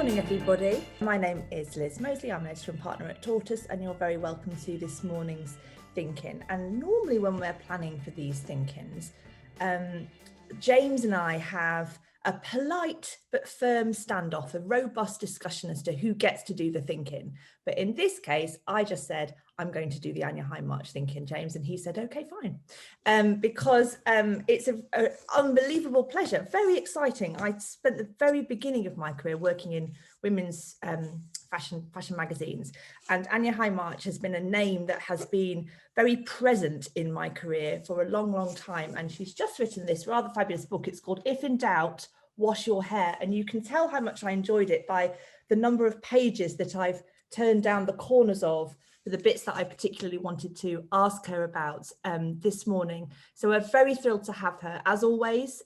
morning, everybody. My name is Liz Moseley. I'm an editor and partner at Tortoise, and you're very welcome to this morning's ThinkIn. And normally when we're planning for these ThinkIns, James and I have a polite but firm standoff, a robust discussion as to who gets to do the thinking. But in this case, I just said, I'm going to do the Anya Hindmarch thinking, James, and he said, okay, fine. Because it's an unbelievable pleasure, very exciting. I spent the very beginning of my career working in women's fashion magazines, and Anya Hindmarch has been a name that has been very present in my career for a long, long time. And she's just written this rather fabulous book. It's called If in Doubt, Wash Your Hair. And you can tell how much I enjoyed it by the number of pages that I've turned down the corners of for the bits that I particularly wanted to ask her about this morning. So we're very thrilled to have her. As always,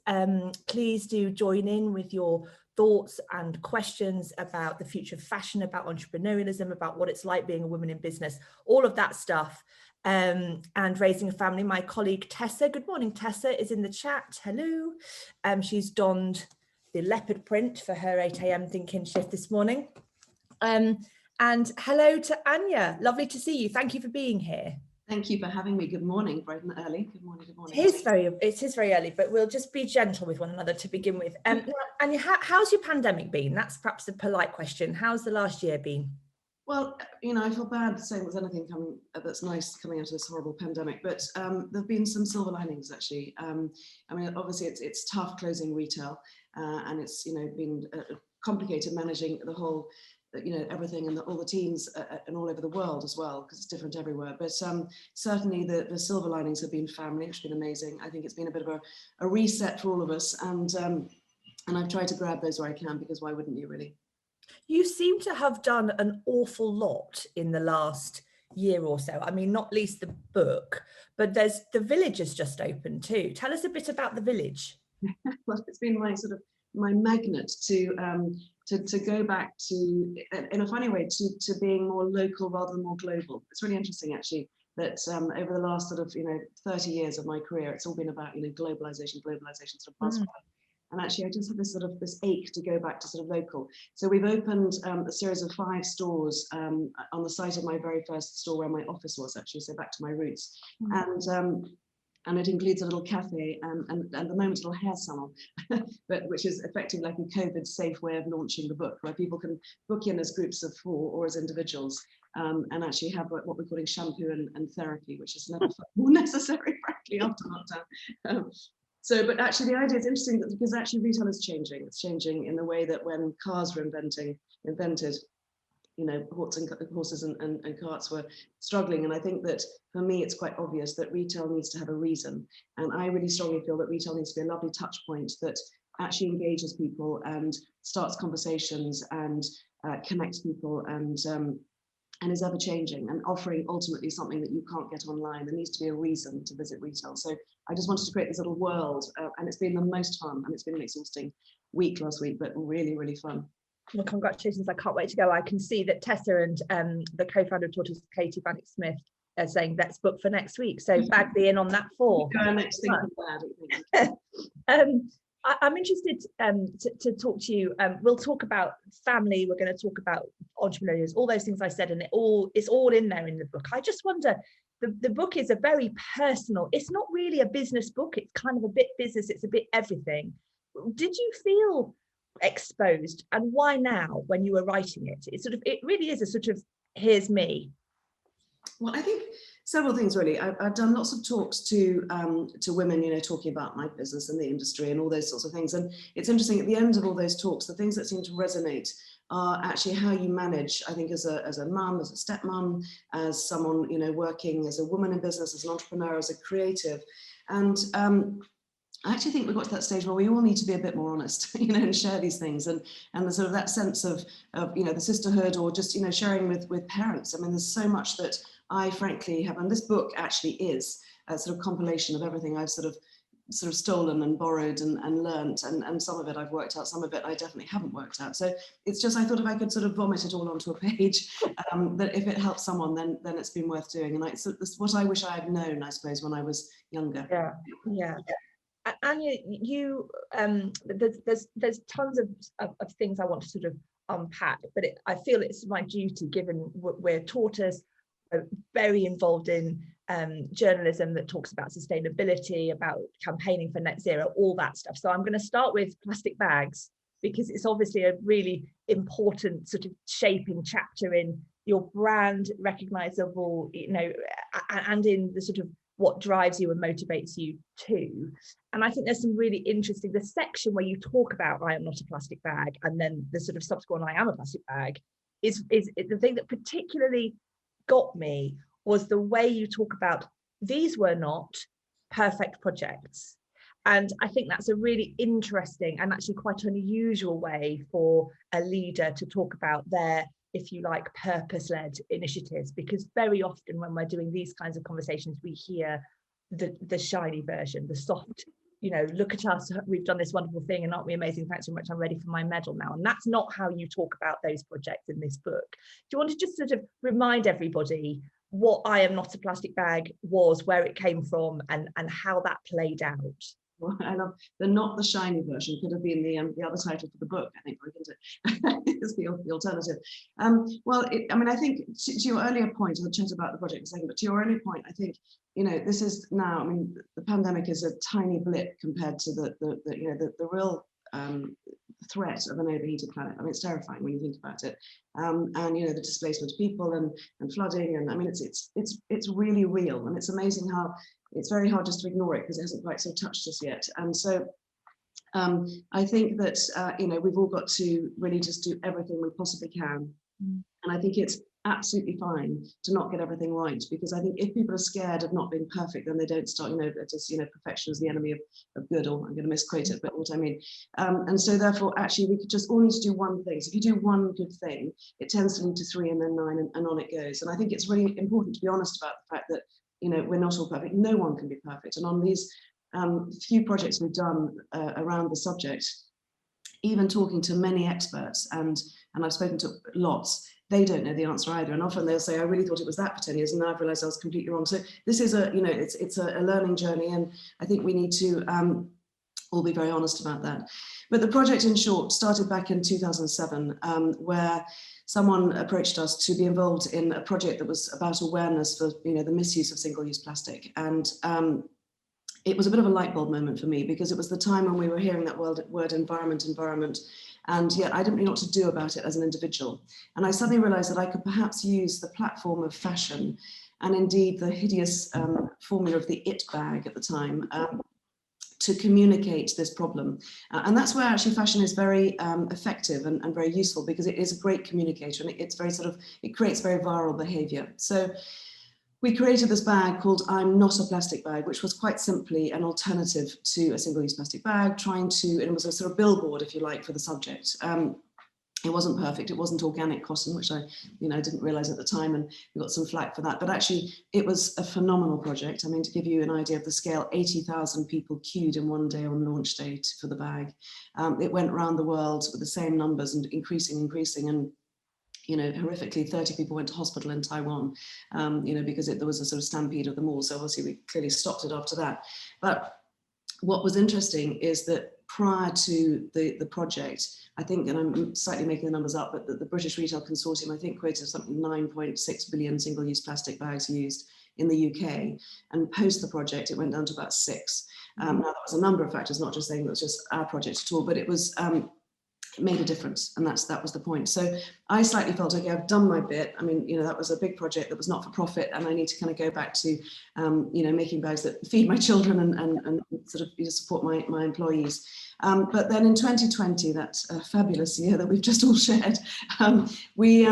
please do join in with your thoughts and questions about the future of fashion, about entrepreneurialism, about what it's like being a woman in business, all of that stuff, and raising a family. My colleague Tessa, good morning, Tessa, is in the chat. Hello. She's donned the leopard print for her 8 a.m. thinking shift this morning. And hello to Anya. Lovely to see you. Thank you for being here. Thank you for having me. Good morning, bright and early. Good morning, good morning. It is very early, but we'll just be gentle with one another to begin with. Anya, how's your pandemic been? That's perhaps a polite question. How's the last year been? Well, you know, I feel bad saying there's anything coming that's nice coming out of this horrible pandemic, but there have been some silver linings actually. I mean, obviously it's tough closing retail, and it's, you know, been complicated managing the whole, you know, everything and all the teams and all over the world as well, because it's different everywhere. But certainly the silver linings have been family, which has been amazing. I think it's been a bit of a reset for all of us, and I've tried to grab those where I can, because why wouldn't you really? You seem to have done an awful lot in the last year or so. I mean, not least the book, but the village has just opened too. Tell us a bit about the village. Well, it's been my magnet to go back to, in a funny way, to being more local rather than more global. It's really interesting actually that over the last sort of, you know, 30 years of my career, it's all been about, you know, globalization sort of buzzword. And actually, I just have this ache to go back to sort of local. So we've opened a series of 5 stores on the site of my very first store where my office was, actually, so back to my roots. And it includes a little cafe and at the moment a little hair salon, but which is effectively like a COVID-safe way of launching the book, where people can book in as groups of 4 or as individuals, and actually have what we're calling shampoo and therapy, which is never more necessary, frankly, after lockdown. So, but actually the idea is interesting because actually retail is changing. It's changing in the way that when cars were invented, you know, horses and carts were struggling. And I think that for me, it's quite obvious that retail needs to have a reason. And I really strongly feel that retail needs to be a lovely touch point that actually engages people and starts conversations and connects people and is ever changing and offering ultimately something that you can't get online. There needs to be a reason to visit retail. So I just wanted to create this little world, and it's been the most fun, and it's been an exhausting week last week, but really, really fun. Well, congratulations. I can't wait to go. I can see that Tessa and the co-founder of Tortoise, Katie Bannock-Smith, are saying let's book for next week. So bag me in on that 4. Next thing I'm interested to talk to you. We'll talk about family. We're going to talk about entrepreneurs, all those things I said, and it's all in there in the book. I just wonder, the book is a very personal, it's not really a business book. It's kind of a bit business. It's a bit everything. Did you feel exposed, and why now when you were writing it? It really is a sort of, here's me. Well, I think several things really. I've done lots of talks to women, you know, talking about my business and the industry and all those sorts of things. And it's interesting, at the end of all those talks, the things that seem to resonate are actually how you manage, I think, as a mum, as a stepmom, as someone, you know, working as a woman in business, as an entrepreneur, as a creative. And I actually think we've got to that stage where we all need to be a bit more honest, you know, and share these things, and the sort of that sense of you know, the sisterhood, or just, you know, sharing with parents. I mean, there's so much that I frankly have, and this book actually is a sort of compilation of everything I've sort of stolen and borrowed and learnt, and some of it I've worked out, some of it I definitely haven't worked out. So it's just, I thought if I could sort of vomit it all onto a page, that if it helps someone, then it's been worth doing. And it's what I wish I had known, I suppose, when I was younger. Yeah. Anya, you there's tons of things I want to sort of unpack, but I feel it's my duty, given we're Tortoise, very involved in journalism that talks about sustainability, about campaigning for net zero, all that stuff. So I'm going to start with plastic bags, because it's obviously a really important sort of shaping chapter in your brand, recognizable, you know, and in the sort of what drives you and motivates you too. And I think there's some really interesting, the section where you talk about I am not a plastic bag, and then the sort of subsequent I am a plastic bag, is the thing that particularly got me, was the way you talk about these were not perfect projects. And I think that's a really interesting and actually quite unusual way for a leader to talk about their, if you like, purpose-led initiatives, because very often when we're doing these kinds of conversations, we hear the shiny version, the soft, you know, look at us, we've done this wonderful thing and aren't we amazing, thanks very much, I'm ready for my medal now. And that's not how you talk about those projects in this book. Do you want to just sort of remind everybody what I am not a plastic bag was, where it came from, and how that played out? Well, I love the not the shiny version, could have been the other title for the book, I think, is the alternative. Well, I mean, I think to your earlier point, I'll chat about the project in a second, but to your earlier point, I think, you know, this is now, I mean, the pandemic is a tiny blip compared to the real threat of an overheated planet. I mean, it's terrifying when you think about it. And you know, the displacement of people and flooding, and I mean, it's really real, and it's amazing how it's very hard just to ignore it because it hasn't quite so touched us yet. And so I think that you know, we've all got to really just do everything we possibly can. And I think it's absolutely fine to not get everything right, because I think if people are scared of not being perfect, then they don't start, you know, just, you know, perfection is the enemy of good, or I'm going to misquote it, but what I mean. And so therefore, actually, we could just all need to do one thing. So if you do one good thing, it tends to lead to 3 and then 9 and on it goes. And I think it's really important to be honest about the fact that, you know, we're not all perfect. No one can be perfect. And on these few projects we've done around the subject, even talking to many experts, and I've spoken to lots, they don't know the answer either. And often they'll say, I really thought it was that for 10 years, and now I've realized I was completely wrong. So this is a, you know, it's a learning journey, and I think we need to all be very honest about that. But the project, in short, started back in 2007, where someone approached us to be involved in a project that was about awareness for, you know, the misuse of single-use plastic. And it was a bit of a light bulb moment for me, because it was the time when we were hearing that word environment, and yet I didn't really know what to do about it as an individual. And I suddenly realized that I could perhaps use the platform of fashion, and indeed the hideous formula of the it bag at the time, to communicate this problem. And that's where actually fashion is very effective and very useful, because it is a great communicator, and it's very sort of, it creates very viral behavior. So we created this bag called I'm Not a Plastic Bag, which was quite simply an alternative to a single-use plastic bag, trying to, and it was a sort of billboard, if you like, for the subject. It wasn't perfect. It wasn't organic cotton, which I, you know, didn't realize at the time, and we got some flack for that. But actually, it was a phenomenal project. I mean, to give you an idea of the scale, 80,000 people queued in one day on launch day for the bag. It went around the world with the same numbers and increasing, and, you know, horrifically, 30 people went to hospital in Taiwan, you know, because there was a sort of stampede of them all. So obviously, we clearly stopped it after that. But what was interesting is that prior to the project, I think, and I'm slightly making the numbers up, but the British Retail Consortium, I think, quoted something 9.6 billion single-use plastic bags used in the UK. And post the project, it went down to about 6. Now, that was a number of factors, not just saying it was just our project at all, but it was, it made a difference, and that was the point. So I slightly felt, okay, I've done my bit. I mean, you know, that was a big project that was not for profit, and I need to kind of go back to, you know, making bags that feed my children and sort of, you know, support my employees. But then in 2020, that fabulous year that we've just all shared, we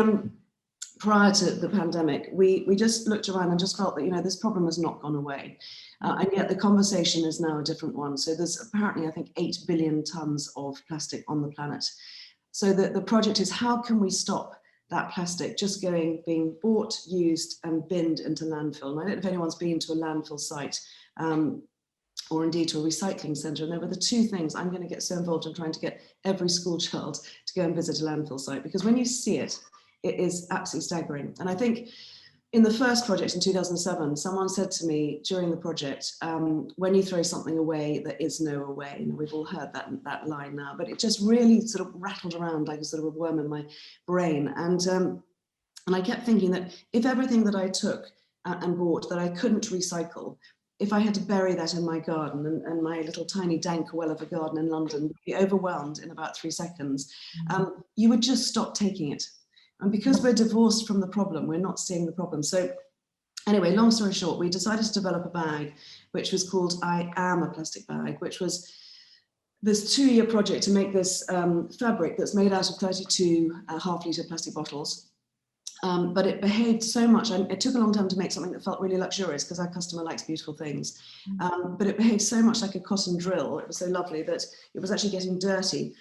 prior to the pandemic, we just looked around and just felt that, you know, this problem has not gone away. And yet the conversation is now a different one. So there's apparently, I think, 8 billion tons of plastic on the planet. So the project is, how can we stop that plastic just being bought, used and binned into landfill? And I don't know if anyone's been to a landfill site or indeed to a recycling centre. And there were the two things I'm going to get so involved in trying to get every school child to go and visit a landfill site, because when you see it, it is absolutely staggering. And I think in the first project in 2007, someone said to me during the project, when you throw something away, there is no away. And we've all heard that line now, but it just really sort of rattled around like a sort of a worm in my brain. And I kept thinking that if everything that I took and bought that I couldn't recycle, if I had to bury that in my garden, and my little tiny dank well of a garden in London would be overwhelmed in about 3 seconds, you would just stop taking it. And because we're divorced from the problem, we're not seeing the problem. So anyway, long story short, we decided to develop a bag, which was called I Am a Plastic Bag, which was this 2-year project to make this fabric that's made out of 32 half-litre plastic bottles. But it behaved so much, and it took a long time to make something that felt really luxurious because our customer likes beautiful things. But it behaved so much like a cotton drill. It was so lovely that it was actually getting dirty.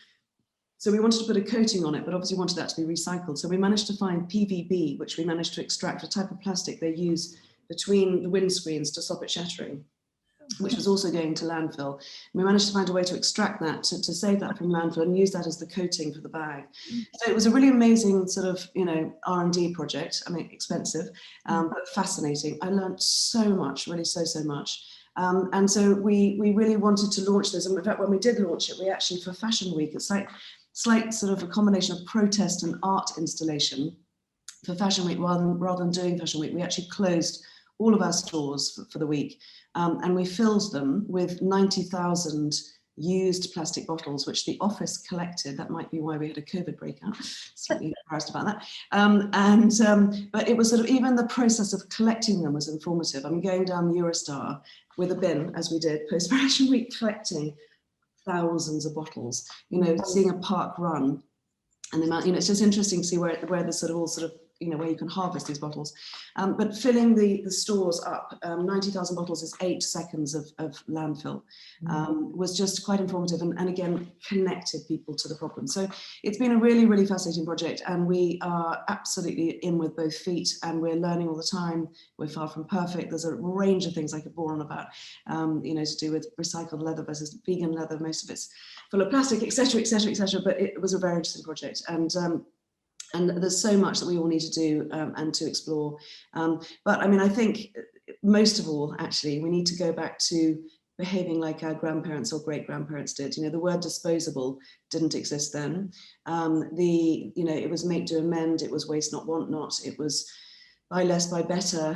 So we wanted to put a coating on it, but obviously wanted that to be recycled. So we managed to find PVB, which we managed to extract, a type of plastic they use between the windscreens to stop it shattering, which was also going to landfill. And we managed to find a way to extract that, to save that from landfill and use that as the coating for the bag. So it was a really amazing sort of, R&D project. I mean, expensive, but fascinating. I learned so much, really so much. And so we really wanted to launch this. And in fact, when we did launch it, we actually, for Fashion Week, it's like slight sort of a combination of protest and art installation. For Fashion Week, rather than doing Fashion Week, we actually closed all of our stores for the week, and we filled them with 90,000 used plastic bottles, which the office collected. That might be why we had a COVID breakout. Slightly embarrassed about that. But it was sort of, even the process of collecting them was informative. I'm going down Eurostar with a bin, as we did post Fashion Week, collecting thousands of bottles, seeing a park run, and the amount, it's just interesting to see where the sort of all sort of, where you can harvest these bottles. But filling the stores up, 90,000 bottles is 8 seconds of landfill, was just quite informative, and again, connected people to the problem. So it's been a really, really fascinating project, and we are absolutely in with both feet, and we're learning all the time. We're far from perfect. There's a range of things I could bore on about, to do with recycled leather versus vegan leather. Most of it's full of plastic, etc., etc., etc. But it was a very interesting project, and there's so much that we all need to do and to explore. But I mean, I think most of all, actually, we need to go back to behaving like our grandparents or great-grandparents did. The word disposable didn't exist then. It was make, do, amend. It was waste not, want not. It was buy less, buy better.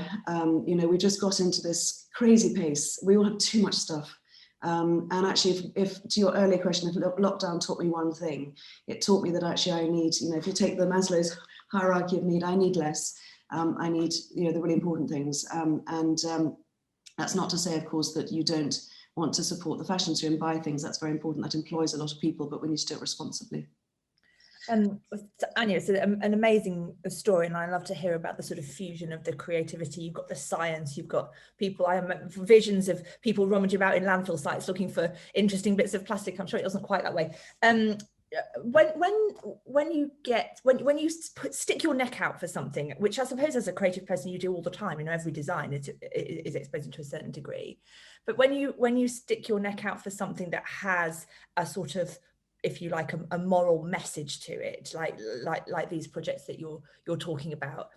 We just got into this crazy pace. We all have too much stuff. And actually, if to your earlier question, if lockdown taught me one thing, it taught me that actually I need, if you take the Maslow's hierarchy of need, I need less. I need, the really important things. That's not to say, of course, that you don't want to support the fashion industry and buy things. That's very important. That employs a lot of people, but we need to do it responsibly. Anya, it's an amazing story, and I love to hear about the sort of fusion of the creativity. You've got the science, you've got people, I have visions of people rummaging about in landfill sites looking for interesting bits of plastic. I'm sure it wasn't quite that way. When you stick your neck out for something, which I suppose as a creative person you do all the time, every design is exposed to a certain degree, but when you stick your neck out for something that has a sort of, if you like, a moral message to it, like these projects that you're talking about.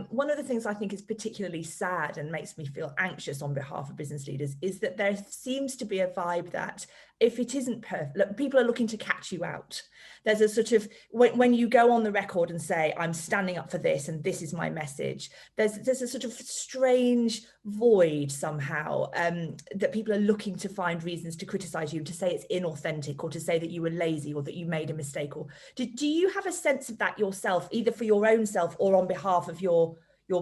One of the things I think is particularly sad and makes me feel anxious on behalf of business leaders is that there seems to be a vibe that if it isn't perfect, people are looking to catch you out. There's a sort of, when you go on the record and say, I'm standing up for this and this is my message, there's a sort of strange void somehow that people are looking to find reasons to criticize you, to say it's inauthentic, or to say that you were lazy or that you made a mistake. Or do you have a sense of that yourself, either for your own self or on behalf of your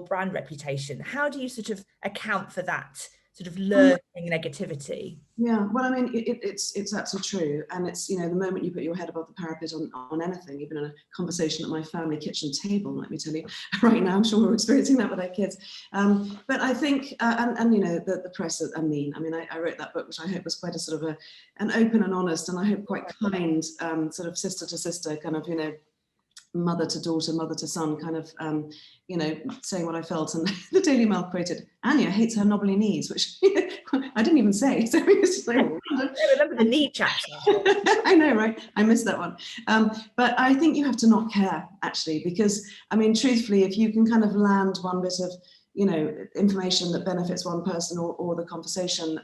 brand reputation? How do you sort of account for that sort of lurking negativity? Yeah, well, I mean, it's absolutely true. And it's, the moment you put your head above the parapet on anything, even in a conversation at my family kitchen table, let me tell you, right now, I'm sure we're experiencing that with our kids. But I think, the press are mean. I mean, I wrote that book, which I hope was quite a sort of an open and honest, and I hope quite kind, sort of sister to sister kind of, mother to daughter, mother to son, kind of, saying what I felt. And the Daily Mail quoted, Anya hates her knobbly knees, which I didn't even say. So it's just like, I remember the knee chapter. I know, right? I missed that one. But I think you have to not care, actually, because, I mean, truthfully, if you can kind of land one bit of, information that benefits one person or the conversation,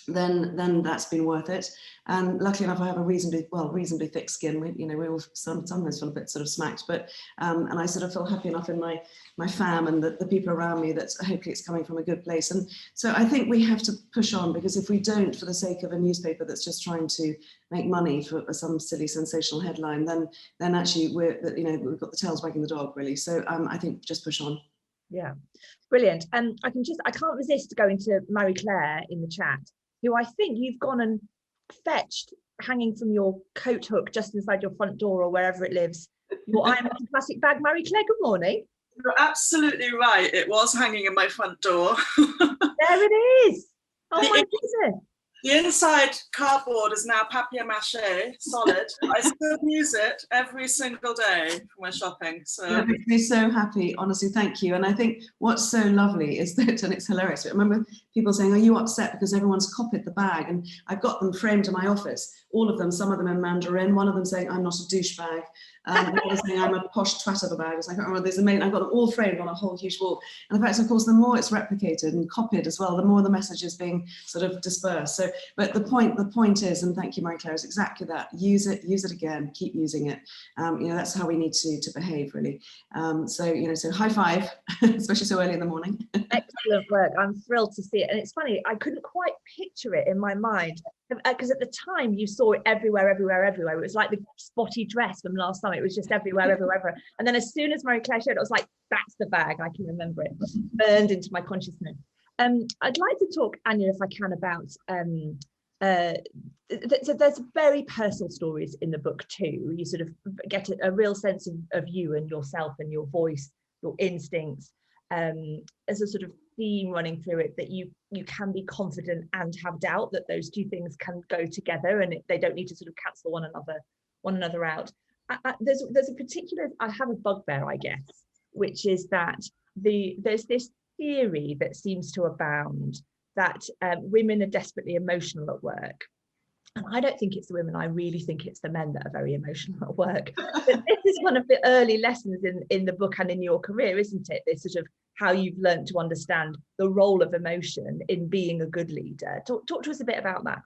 then that's been worth it. And luckily enough, I have a reasonably thick skin. We all sometimes feel a bit sort of smacked, but and I sort of feel happy enough in my fam and the people around me that hopefully it's coming from a good place. And so I think we have to push on, because if we don't, for the sake of a newspaper that's just trying to make money for some silly sensational headline, then actually we've got the tails wagging the dog, really. So I think just push on. Yeah, brilliant. And I can't resist going to Marie Claire in the chat, who I think you've gone and fetched hanging from your coat hook just inside your front door or wherever it lives. Your Iron Man plastic bag, Marie Claire. Good morning. You're absolutely right. It was hanging in my front door. There it is. Oh my goodness. The inside cardboard is now papier-mâché, solid. I still use it every single day for my shopping. So that makes me so happy, honestly, thank you. And I think what's so lovely is that, and it's hilarious, I remember people saying, are you upset because everyone's copied the bag? And I've got them framed in my office, all of them, some of them in Mandarin, one of them saying, I'm not a douchebag. The other saying, I'm a posh twat of a bag. I can't remember, there's I've got them all framed on a whole huge wall. And in fact, of course, the more it's replicated and copied as well, the more the message is being sort of dispersed. So, but the point is, and thank you, Marie Claire, is exactly that. Use it again, keep using it. That's how we need to behave, really. So high five, especially so early in the morning. Excellent work. I'm thrilled to see it. And it's funny, I couldn't quite picture it in my mind, because at the time you saw it everywhere. It was like the spotty dress from last summer. It was just everywhere. And then as soon as Marie Claire showed it, I was like, that's the bag. I can remember it. Burned into my consciousness. I'd like to talk, Anya, if I can, about so there's very personal stories in the book too. You sort of get a real sense of you and yourself and your voice, your instincts, as a sort of theme running through it, that you can be confident and have doubt, that those two things can go together and they don't need to sort of cancel one another out. There's a particular, I have a bugbear, I guess, which is that there's this theory that seems to abound that women are desperately emotional at work. And I don't think it's the women, I really think it's the men that are very emotional at work. But this is one of the early lessons in the book and in your career, isn't it? This sort of how you've learned to understand the role of emotion in being a good leader. Talk to us a bit about that.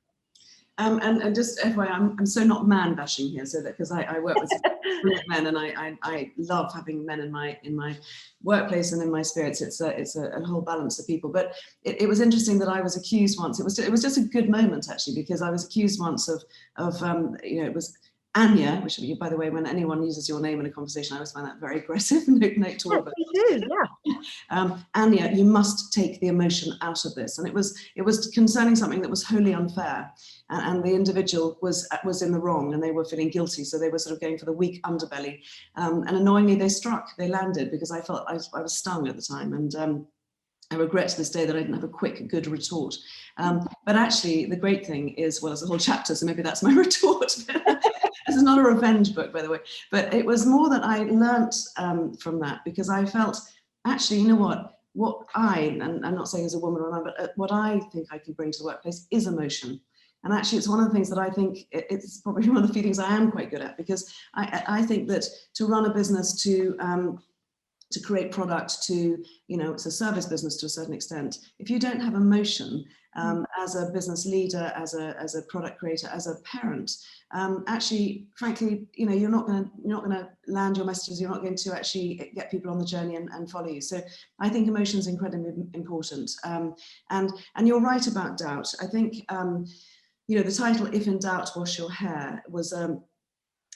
And just FYI, I'm so not man bashing here, so that because I work with men and I love having men in my workplace and in my spirits. It's a whole balance of people. But it was interesting that I was accused once. It was just a good moment, actually, because I was accused once of it was Anya, which, by the way, when anyone uses your name in a conversation, I always find that very aggressive. Note to all of it. You do, yeah. Anya, you must take the emotion out of this. And it was concerning something that was wholly unfair. And the individual was in the wrong and they were feeling guilty. So they were sort of going for the weak underbelly. And annoyingly, they landed, because I felt I was stung at the time. And I regret to this day that I didn't have a quick, good retort. But actually, the great thing is, well, there's a whole chapter, so maybe that's my retort. This is not a revenge book, by the way. But it was more that I learnt from that, because I felt, actually, you know what and I'm not saying as a woman or a man, but what I think I can bring to the workplace is emotion. And actually, it's one of the things that I think it's probably one of the few things I am quite good at, because I think that to run a business, to create product, it's a service business to a certain extent. If you don't have emotion as a business leader, as a product creator, as a parent, actually, frankly, you're not going to land your messages. You're not going to actually get people on the journey and follow you. So I think emotion is incredibly important. And you're right about doubt. I think the title "If in Doubt, Wash Your Hair" was.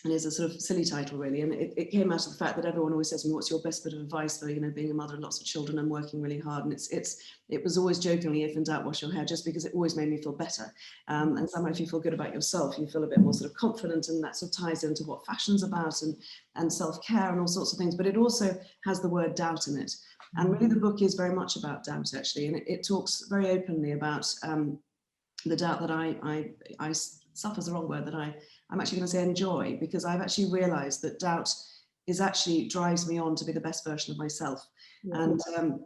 And is a sort of silly title, really, and it came out of the fact that everyone always says to me, what's your best bit of advice for being a mother of lots of children and working really hard? And it was always jokingly, if in doubt, wash your hair, just because it always made me feel better. And somehow if you feel good about yourself, you feel a bit more sort of confident, and that sort of ties into what fashion's about and self-care and all sorts of things. But it also has the word doubt in it. And really the book is very much about doubt, actually, and it talks very openly about the doubt that I suffer is the wrong word, that I'm actually going to say enjoy, because I've actually realized that doubt is actually drives me on to be the best version of myself. Yeah. And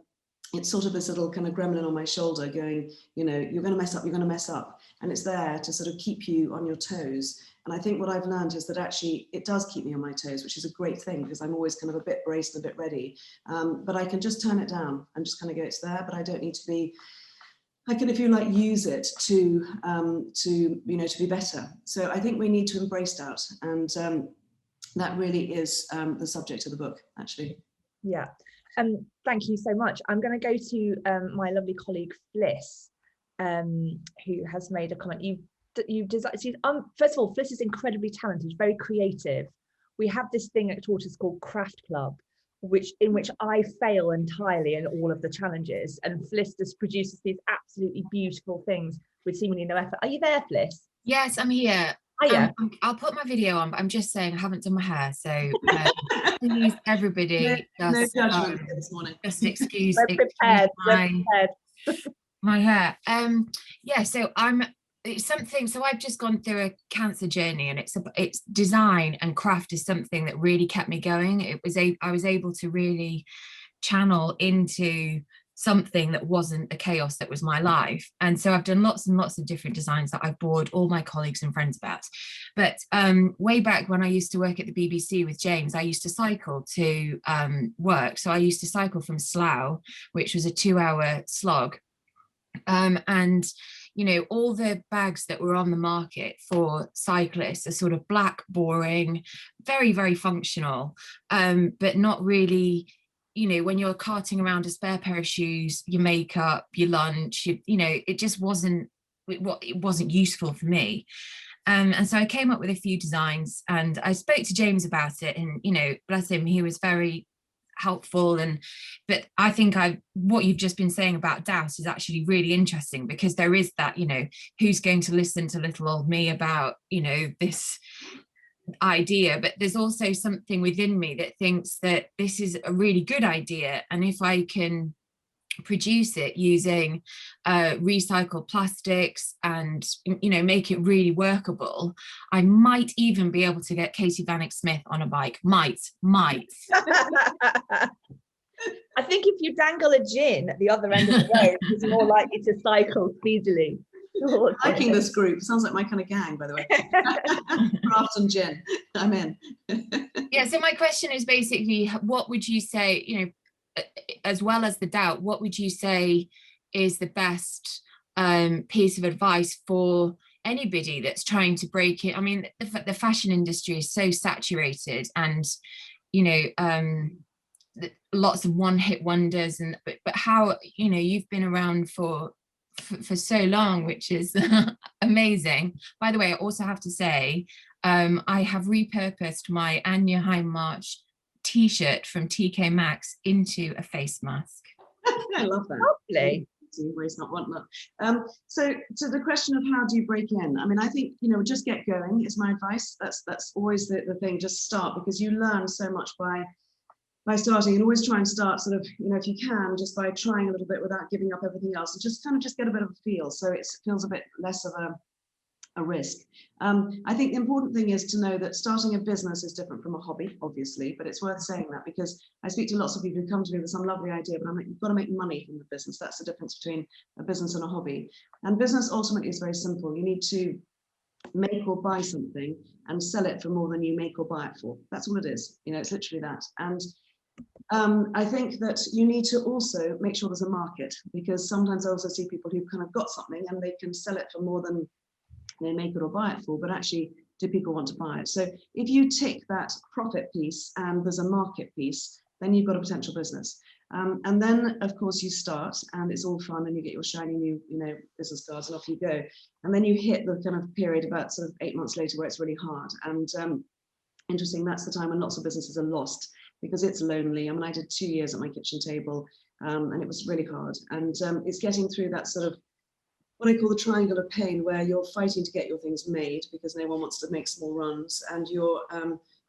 it's sort of this little kind of gremlin on my shoulder going, you know, you're going to mess up, you're going to mess up. And it's there to sort of keep you on your toes. And I think what I've learned is that actually it does keep me on my toes, which is a great thing, because I'm always kind of a bit braced and a bit ready. But I can just turn it down and just kind of go, it's there, but I don't need to be, I can, if you like, use it to you know, to be better. So I think we need to embrace doubt. And that really is the subject of the book, actually. Yeah. Thank you so much. I'm going to go to my lovely colleague Fliss, who has made a comment. You've designed. First of all, Fliss is incredibly talented, very creative. We have this thing at Tortoise called Craft Club, in which I fail entirely in all of the challenges, and Fliss just produces these absolutely beautiful things with seemingly no effort. Are you there, Fliss? Yes, I'm here. I'll put my video on, but I'm just saying I haven't done my hair, so please, everybody, no judgment this morning. Just excuse my hair. Yeah, so it's something. So I've just gone through a cancer journey, and it's design and craft is something that really kept me going. I was able to really channel into something that wasn't the chaos that was my life. And so I've done lots and lots of different designs that I've bored all my colleagues and friends about. But way back when I used to work at the BBC with James, I used to cycle to work. So I used to cycle from Slough, which was a 2-hour slog. And you know, all the bags that were on the market for cyclists are sort of black, boring, very, very functional, but not really, you know, when you're carting around a spare pair of shoes, your makeup, your lunch, you know, it just wasn't useful for me. And so I came up with a few designs, and I spoke to James about it, and, you know, bless him, he was very helpful. But I think what you've just been saying about doubt is actually really interesting, because there is that, you know, who's going to listen to little old me about, you know, this idea, but there's also something within me that thinks that this is a really good idea, and if I can produce it using recycled plastics and, you know, make it really workable, I might even be able to get Katie Vanek-Smith on a bike. Might. I think if you dangle a gin at the other end of the road, it's more likely to cycle speedily. Liking this group. Sounds like my kind of gang, by the way. Craft and gin. I'm in. Yeah, so my question is basically, what would you say, you know, as well as the doubt, what would you say is the best piece of advice for anybody that's trying to break it? I mean, the fashion industry is so saturated, and, you know, lots of one-hit wonders, and but how, you know, you've been around for so long, which is amazing. By the way, I also have to say, I have repurposed my Anya Hindmarch t-shirt from TK Maxx into a face mask. I love that. Lovely. Waste not, want not. So to the question of how do you break in, I mean, I think, you know, just get going is my advice. That's always the thing. Just start, because you learn so much by starting, and always try and start sort of, you know, if you can, just by trying a little bit without giving up everything else, and just kind of just get a bit of a feel, so it feels a bit less of a risk. I think the important thing is to know that starting a business is different from a hobby, obviously, but it's worth saying that, because I speak to lots of people who come to me with some lovely idea, but I'm like, you've got to make money from the business. That's the difference between a business and a hobby. And business ultimately is very simple. You need to make or buy something and sell it for more than you make or buy it for. That's all it is. You know, it's literally that. And I think that you need to also make sure there's a market, because sometimes I also see people who've kind of got something and they can sell it for more than they make it or buy it for, but actually, do people want to buy it? So if you tick that profit piece and there's a market piece, then you've got a potential business. And then, of course, you start, and it's all fun, and you get your shiny new, you know, business cards, and off you go. And then you hit the kind of period about sort of 8 months later where it's really hard. And interesting, that's the time when lots of businesses are lost, because it's lonely. I mean, I did 2 years at my kitchen table, and it was really hard. And it's getting through that sort of what I call the triangle of pain, where you're fighting to get your things made because no one wants to make small runs, and you're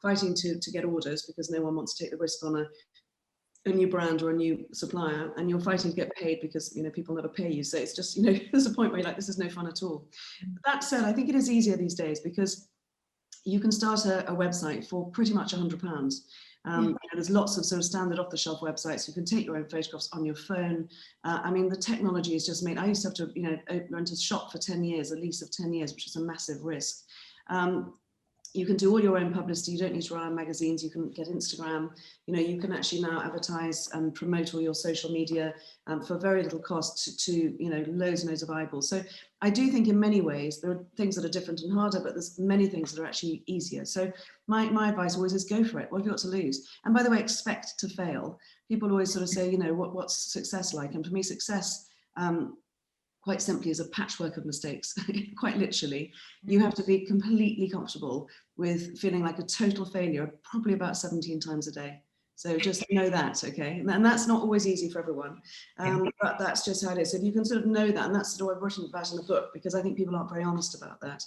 fighting to get orders because no one wants to take the risk on a new brand or a new supplier, and you're fighting to get paid because, you know, people never pay you. So it's just, you know, there's a point where you're like, this is no fun at all. That said, I think it is easier these days, because you can start a website for pretty much £100. And there's lots of sort of standard off-the-shelf websites. You can take your own photographs on your phone. I mean, the technology is just made. I used to have to, rent a shop for 10 years, a lease of 10 years, which is a massive risk. You can do all your own publicity. You don't need to rely on magazines. You can get Instagram. You can actually now advertise and promote all your social media for very little cost to loads and loads of eyeballs. So I do think in many ways there are things that are different and harder, but there's many things that are actually easier. So my advice always is go for it. What have you got to lose? And by the way, expect to fail. People always sort of say, what's success like? And for me, success, quite simply, is a patchwork of mistakes. Quite literally, you have to be completely comfortable with feeling like a total failure probably about 17 times a day. So just know that, okay? And that's not always easy for everyone, but that's just how it is. So if you can sort of know that, and that's what I've written about in the book, because I think people aren't very honest about that.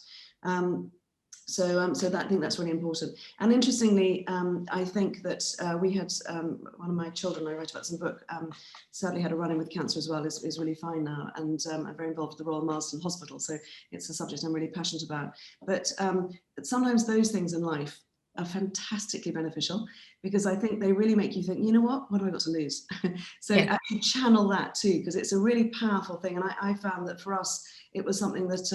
So I think that's really important. And interestingly, I think that we had one of my children I write about in the book, sadly had a run-in with cancer as well, is really fine now. And I'm very involved with the Royal Marsden Hospital. So it's a subject I'm really passionate about. But sometimes those things in life are fantastically beneficial, because I think they really make you think, what have I got to lose? So actually channel that too, because it's a really powerful thing. And I found that for us, it was something that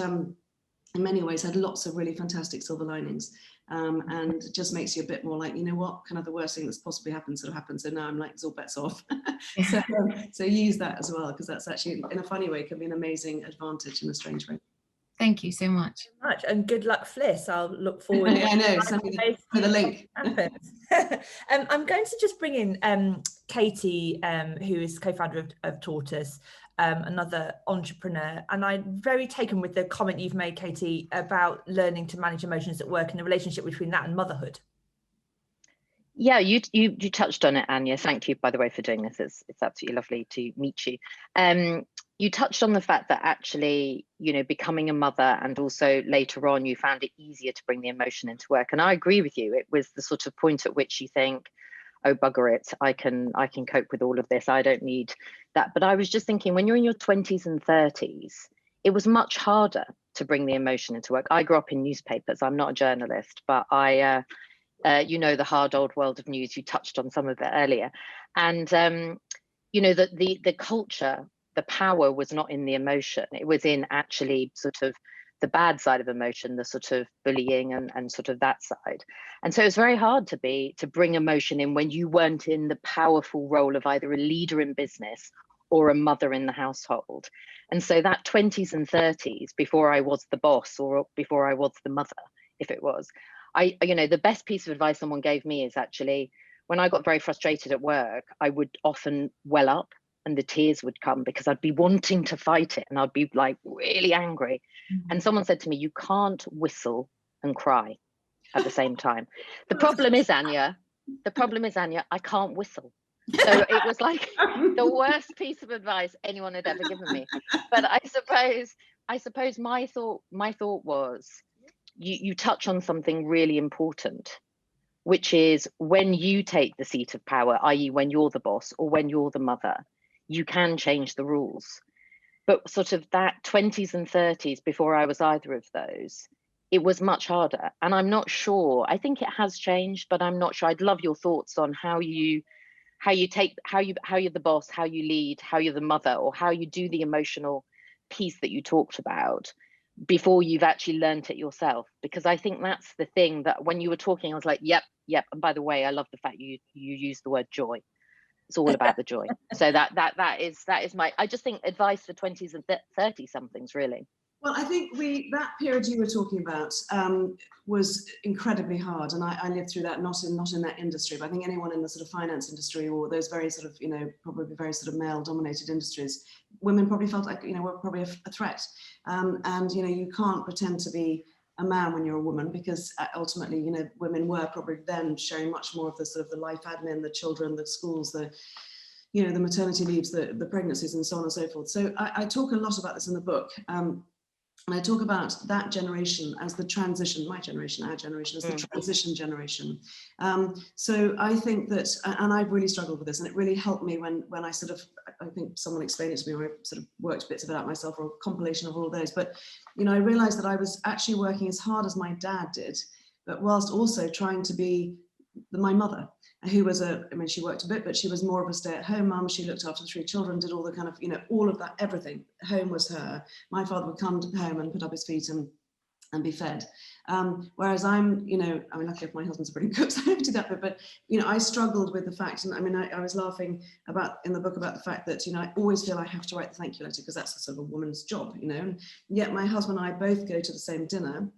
in many ways had lots of really fantastic silver linings, and just makes you a bit more like, kind of the worst thing that's possibly happened sort of happened. So now I'm like, it's all bets off. So use that as well, because that's actually, in a funny way, can be an amazing advantage in a strange way. Thank you so much. And good luck, Fliss. I'll look forward. I know, send me the link. I'm going to just bring in Katie, who is co-founder of Tortoise, another entrepreneur. And I'm very taken with the comment you've made, Katie, about learning to manage emotions at work and the relationship between that and motherhood. Yeah, you touched on it, Anya. Thank you, by the way, for doing this. It's absolutely lovely to meet you. You touched on the fact that actually, becoming a mother, and also later on, you found it easier to bring the emotion into work. And I agree with you. It was the sort of point at which you think, oh, bugger it, I can cope with all of this. I don't need that. But I was just thinking, when you're in your 20s and 30s, it was much harder to bring the emotion into work. I grew up in newspapers. I'm not a journalist, but the hard old world of news. You touched on some of it earlier. And, the culture, the power was not in the emotion. It was in actually sort of the bad side of emotion, the sort of bullying and sort of that side. And so it's very hard to bring emotion in when you weren't in the powerful role of either a leader in business or a mother in the household. And so that 20s and 30s, before I was the boss or before I was the mother, if it was, the best piece of advice someone gave me is actually, when I got very frustrated at work, I would often well up and the tears would come because I'd be wanting to fight it and I'd be like really angry. Mm-hmm. And someone said to me, you can't whistle and cry at the same time. The problem is, Anya, I can't whistle. So it was like the worst piece of advice anyone had ever given me. But I suppose my thought was, you touch on something really important, which is when you take the seat of power, i.e. when you're the boss or when you're the mother, you can change the rules. But sort of that 20s and 30s, before I was either of those, it was much harder. And I'm not sure, I think it has changed, but I'm not sure. I'd love your thoughts on how you're the boss, how you lead, how you're the mother, or how you do the emotional piece that you talked about before you've actually learned it yourself. Because I think that's the thing that when you were talking, I was like, yep. And by the way, I love the fact you used the word joy. It's all about the joy. So that is my, I just think advice for 20s and 30 somethings really. Well, I think that period you were talking about was incredibly hard, and I lived through that, not in that industry, but I think anyone in the sort of finance industry or those very sort of, probably very sort of male-dominated industries, women probably felt like, were probably a threat. And you can't pretend to be a man when you're a woman, because ultimately, women were probably then sharing much more of the sort of the life admin, the children, the schools, the maternity leaves, the pregnancies, and so on and so forth. So I talk a lot about this in the book. And I talk about that generation as the transition, my generation, our generation, as the transition generation. So I think that, and I've really struggled with this, and it really helped me when I sort of, I think someone explained it to me, or I sort of worked bits of it out myself, or a compilation of all of those. But, I realized that I was actually working as hard as my dad did, but whilst also trying to be my mother, who was she worked a bit, but she was more of a stay-at-home mum. She looked after 3 children, did all the kind of, all of that, everything. Home was her. My father would come home and put up his feet and be fed. Whereas I'm, luckily my husband's a pretty cook, so I don't do that bit, but, I struggled with the fact, and I was laughing in the book about the fact that, I always feel I have to write the thank you letter because that's sort of a woman's job, and yet my husband and I both go to the same dinner.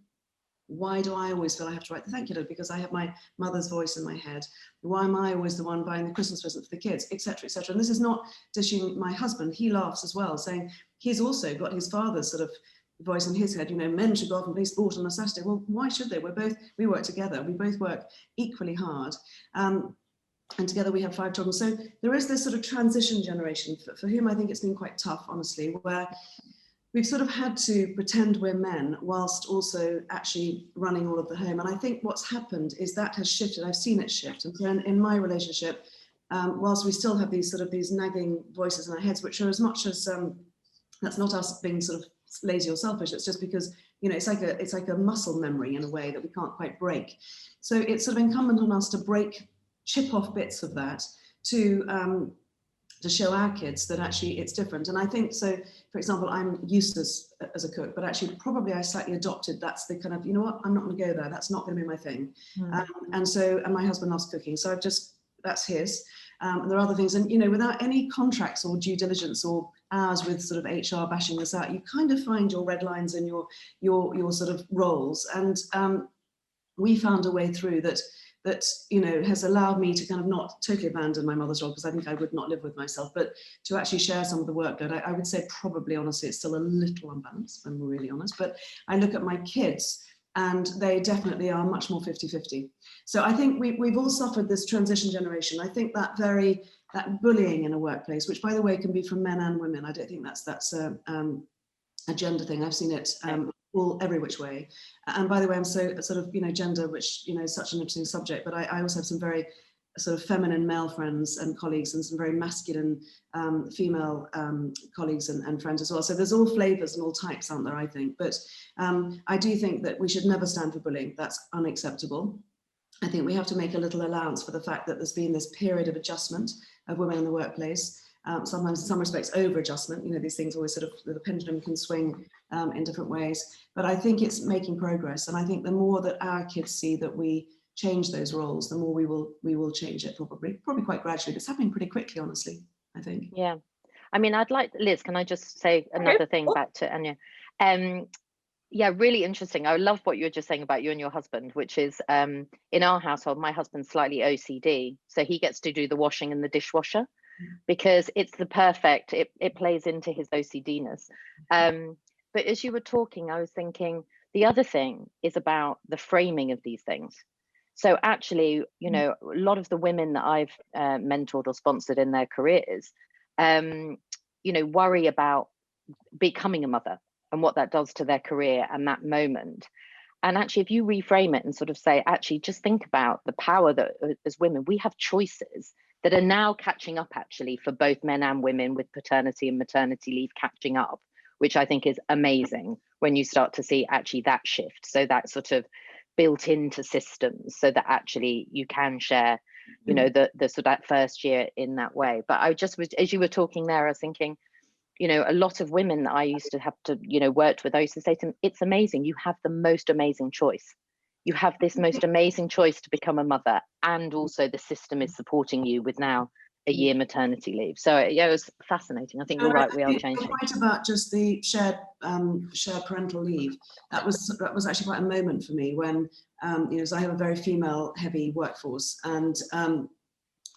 Why do I always feel I have to write the thank you letter? Because I have my mother's voice in my head. Why am I always the one buying the Christmas present for the kids, etc., etc.? And this is not dishing my husband. He laughs as well, saying he's also got his father's sort of voice in his head. Men should go off and play sport on a Saturday. Well, why should they? We work together. We both work equally hard. And together we have 5 children. So there is this sort of transition generation for whom I think it's been quite tough, honestly, where we've sort of had to pretend we're men whilst also actually running all of the home. And I think what's happened is that has shifted. I've seen it shift. And so in my relationship, whilst we still have these nagging voices in our heads, which are as much as, that's not us being sort of lazy or selfish, it's just because, it's like a muscle memory in a way that we can't quite break. So it's sort of incumbent on us to chip off bits of that to show our kids that actually it's different. And I think, so for example, I'm useless as a cook, but actually probably I slightly adopted, that's the kind of, I'm not going to go there, that's not going to be my thing. And my husband loves cooking, so that's his. And there are other things, and without any contracts or due diligence or hours with sort of HR bashing this out, you kind of find your red lines and your sort of roles. And we found a way through that has allowed me to kind of not totally abandon my mother's role, because I think I would not live with myself, but to actually share some of the workload. I would say probably, honestly, it's still a little unbalanced, when we're really honest, but I look at my kids and they definitely are much more 50-50. So I think we've all suffered this transition generation. I think that bullying in a workplace, which by the way can be from men and women, I don't think that's a gender thing. I've seen it every which way. And by the way, I'm so sort of, gender, which, is such an interesting subject, but I also have some very sort of feminine male friends and colleagues and some very masculine female colleagues and friends as well. So there's all flavors and all types, aren't there, I think. But I do think that we should never stand for bullying. That's unacceptable. I think we have to make a little allowance for the fact that there's been this period of adjustment of women in the workplace. Sometimes in some respects over adjustment, these things always sort of, the pendulum can swing in different ways, but I think it's making progress. And I think the more that our kids see that we change those roles, the more we will change it, probably quite gradually. But it's happening pretty quickly, honestly, I think. Yeah. I mean, I'd like, Liz, can I just say another thing back to Anya? Yeah, really interesting. I love what you were just saying about you and your husband, which is in our household, my husband's slightly OCD, so he gets to do the washing and the dishwasher because it's the perfect, it plays into his OCD-ness. But as you were talking, I was thinking the other thing is about the framing of these things. So actually, a lot of the women that I've mentored or sponsored in their careers, worry about becoming a mother and what that does to their career and that moment. And actually, if you reframe it and sort of say, actually, just think about the power that as women, we have choices that are now catching up actually for both men and women, with paternity and maternity leave catching up, which I think is amazing when you start to see actually that shift. So that sort of built into systems so that actually you can share, the sort of that first year in that way. But I just was, as you were talking there, I was thinking, a lot of women that I used to have to, worked with, I used to say to them, it's amazing. You have the most amazing choice. You have this most amazing choice to become a mother, and also the system is supporting you with now a year maternity leave. So yeah, it was fascinating. I think you're right. We are changing. You're right about just the shared parental leave. That was actually quite a moment for me when, so I have a very female heavy workforce, and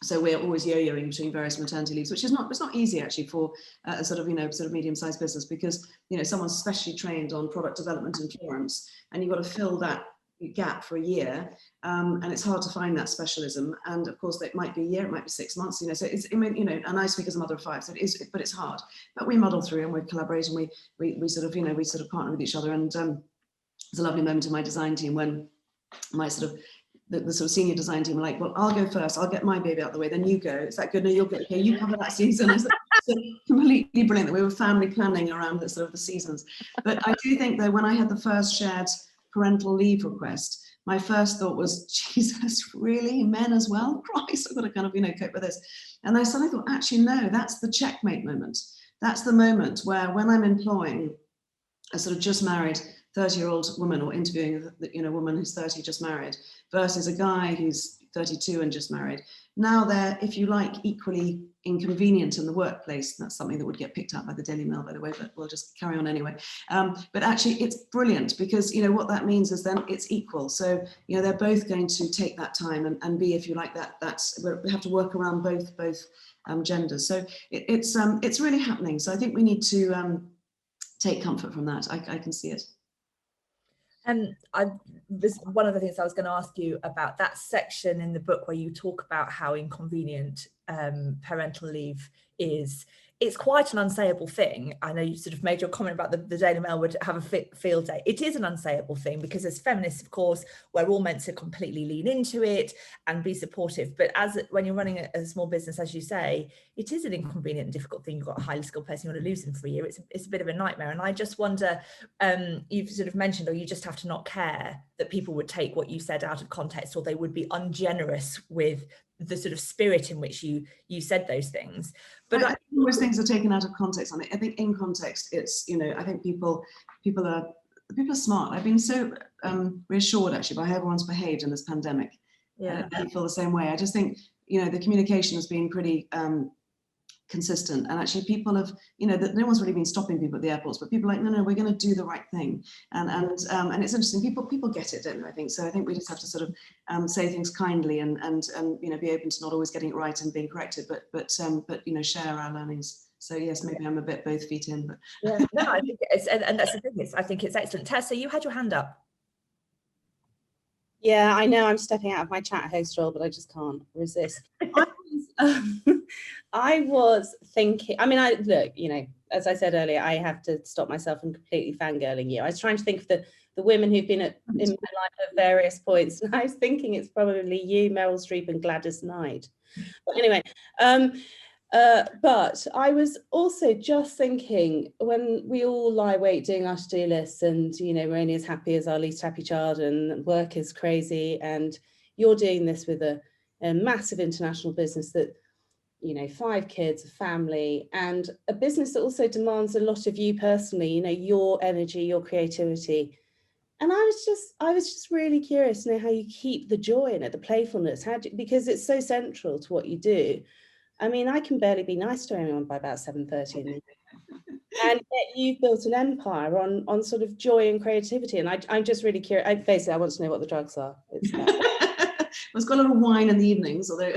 so we're always yo-yoing between various maternity leaves, which is it's not easy actually for a sort of medium-sized business, because someone's specially trained on product development in Florence, and you've got to fill that gap for a year, and it's hard to find that specialism. And of course, it might be a year, it might be 6 months. So it's and I speak as a mother of 5, so it is, but it's hard. But we muddle through and we collaborate, and we sort of partner with each other. And there's a lovely moment in my design team when my sort of the sort of senior design team were like, well, I'll go first, I'll get my baby out of the way, then you go. Is that good? No, you'll go. Okay, you cover that season. It's completely brilliant that we were family planning around the sort of the seasons. But I do think though, when I had the first shared parental leave request, my first thought was, Jesus, really? Men as well? Christ, I've got to kind of, cope with this. And I suddenly thought, actually, no, that's the checkmate moment. That's the moment where, when I'm employing a sort of just married 30-year-old woman, or interviewing a woman who's 30 just married, versus a guy who's 32 and just married, now they're, if you like, equally inconvenient in the workplace. That's something that would get picked up by the Daily Mail, by the way, but we'll just carry on anyway. But actually, it's brilliant, because what that means is then it's equal. So they're both going to take that time and be, if you like, we have to work around both genders. So it's really happening. So I think we need to take comfort from that. I can see it. And one of the things I was going to ask you about, that section in the book where you talk about how inconvenient parental leave is. It's quite an unsayable thing. I know you sort of made your comment about the Daily Mail would have a field day. It is an unsayable thing, because as feminists, of course, we're all meant to completely lean into it and be supportive. But when you're running a small business, as you say, it is an inconvenient and difficult thing. You've got a highly skilled person you want to lose them for a year. It's a bit of a nightmare. And I just wonder, you've sort of mentioned, or you just have to not care that people would take what you said out of context, or they would be ungenerous with the sort of spirit in which you said those things. But I think most things are taken out of context. I think in context, it's, I think people are smart. I've been so reassured actually by how everyone's behaved in this pandemic. Yeah, I feel the same way. I just think, the communication has been pretty consistent, and actually people have, that no one's really been stopping people at the airports, but people are like, no, we're going to do the right thing, and it's interesting. People get it, don't they? I think so. I think we just have to sort of say things kindly and be open to not always getting it right and being corrected, but share our learnings. So yes, maybe I'm a bit both feet in, but yeah, no, I think it's, and that's the thing. I think it's excellent. Tessa, you had your hand up. Yeah, I know I'm stepping out of my chat host role, but I just can't resist. I was thinking, look, as I said earlier, I have to stop myself from completely fangirling you. I was trying to think of the women who've been in my life at various points, and I was thinking it's probably you, Meryl Streep, and Gladys Knight. But anyway, but I was also just thinking, when we all lie awake doing our to-do lists, and we're only as happy as our least happy child, and work is crazy, and you're doing this with a massive international business that 5 kids, a family, and a business that also demands a lot of you personally, your energy, your creativity. And I was just really curious to know how you keep the joy in it, the playfulness, because it's so central to what you do. I can barely be nice to anyone by about 7:30 in the evening. And yet you've built an empire on sort of joy and creativity. And I'm just really curious. Basically, I want to know what the drugs are. It's got a little wine in the evenings, although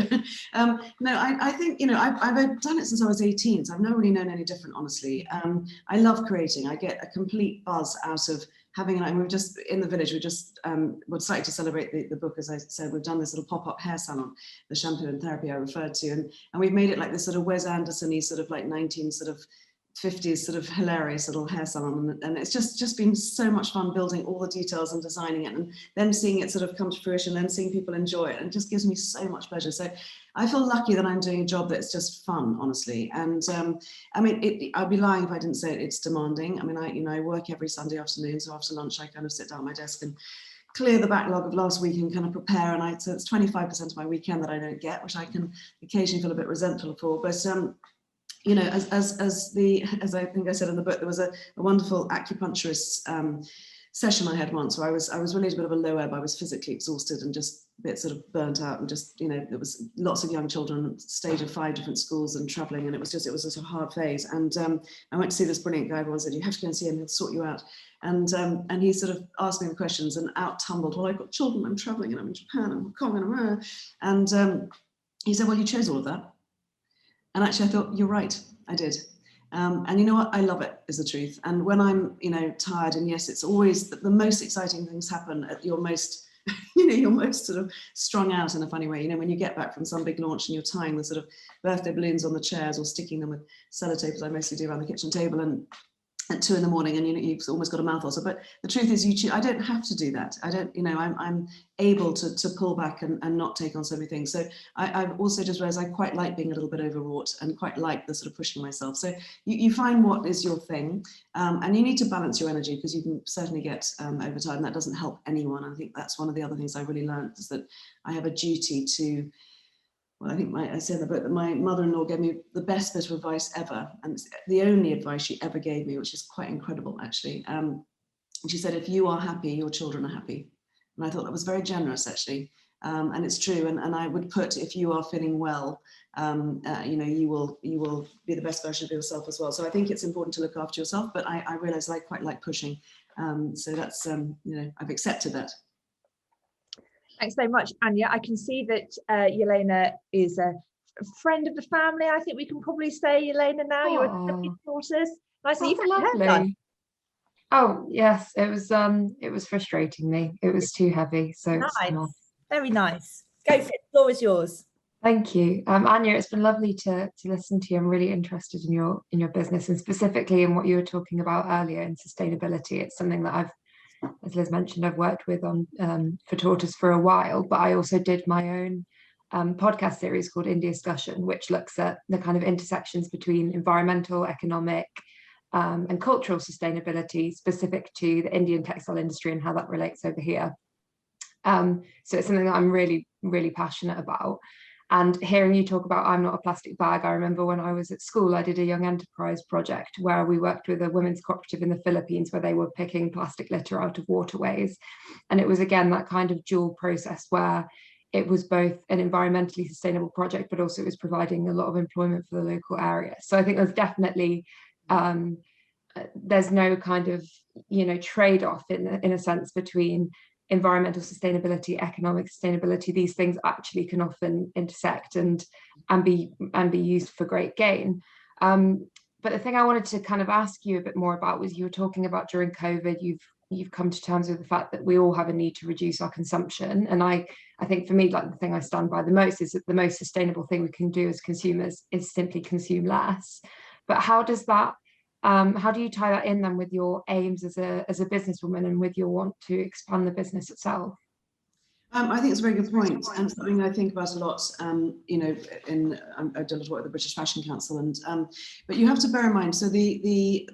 no, I think I've done it since I was 18, so I've never really known any different, honestly. I love creating. I get a complete buzz out of having, and we've just in the village, we're excited to celebrate the book. As I said, we've done this little pop-up hair salon, the shampoo and therapy I referred to, and we've made it like this sort of Wes Anderson-y sort of like 50s sort of hilarious little hair salon, and it's just been so much fun building all the details and designing it, and then seeing it sort of come to fruition, and then seeing people enjoy it, and it just gives me so much pleasure. So I feel lucky that I'm doing a job that's just fun, honestly. And I'd be lying if I didn't say it's demanding. I work every Sunday afternoon, so after lunch I kind of sit down at my desk and clear the backlog of last week and kind of prepare, and so it's 25% of my weekend that I don't get, which I can occasionally feel a bit resentful for, but as I think I said in the book, there was a wonderful acupuncturist session I had once where I was really at a bit of a low ebb. I was physically exhausted and just a bit sort of burnt out, and just there was lots of young children, stage of 5 different schools and traveling, and it was just a hard phase. And I went to see this brilliant guy. Everyone said, you have to go and see him, he'll sort you out. And he sort of asked me the questions, and out tumbled, well, I've got children, I'm traveling, and I'm in Japan, and Hong Kong, and he said, well, you chose all of that. And actually, I thought, you're right, I did. And you know what? I love it, is the truth. And when I'm, tired, and yes, it's always the most exciting things happen at your most, you're most sort of strung out in a funny way. When you get back from some big launch and you're tying the sort of birthday balloons on the chairs or sticking them with sellotape, as I mostly do around the kitchen table, and at 2 a.m, and you've almost got a mouth ulcer. But the truth is, I don't have to do that. I don't, I'm able to pull back and not take on so many things. So I've also just realized I quite like being a little bit overwrought and quite like the sort of pushing myself. So you find what is your thing, and you need to balance your energy, because you can certainly get overtired, and that doesn't help anyone. I think that's one of the other things I really learned, is that I have a duty to, well, I think I said in the book that my mother-in-law gave me the best bit of advice ever, and it's the only advice she ever gave me, which is quite incredible, actually. She said, if you are happy, your children are happy. And I thought that was very generous, actually. And it's true. And I would put, if you are feeling well, you will be the best version of yourself as well. So I think it's important to look after yourself, but I realize I quite like pushing. So that's, I've accepted that. Thanks so much, Anya. I can see that Yelena is a friend of the family. I think we can probably say, Yelena, now you're a happy Tortoise. Nice that you've lovely. Oh yes, it was frustrating me. It was too heavy, so nice. Very nice. Go for it. The floor is yours. Thank you, Anya. It's been lovely to listen to you. I'm really interested in your business, and specifically in what you were talking about earlier in sustainability. It's something that I've, as Liz mentioned, I've worked with on for Tortoise for a while, but I also did my own podcast series called In Discussion, which looks at the kind of intersections between environmental, economic, and cultural sustainability specific to the Indian textile industry and how that relates over here. So it's something that I'm really, really passionate about. And hearing you talk about I'm Not a Plastic Bag, I remember when I was at school, I did a young enterprise project where we worked with a women's cooperative in the Philippines where they were picking plastic litter out of waterways. And it was, again, that kind of dual process where it was both an environmentally sustainable project, but also it was providing a lot of employment for the local area. So I think there's definitely, there's no kind of, trade-off in a sense between environmental sustainability, economic sustainability. These things actually can often intersect and be used for great gain. But the thing I wanted to kind of ask you a bit more about was, you were talking about during COVID, you've come to terms with the fact that we all have a need to reduce our consumption. And I think for me, like, the thing I stand by the most is that the most sustainable thing we can do as consumers is simply consume less. But how does that how do you tie that in then with your aims as a businesswoman and with your want to expand the business itself? I think it's a very good point, and something I think about a lot. I've done a lot of work with the British Fashion Council, and but you have to bear in mind. So the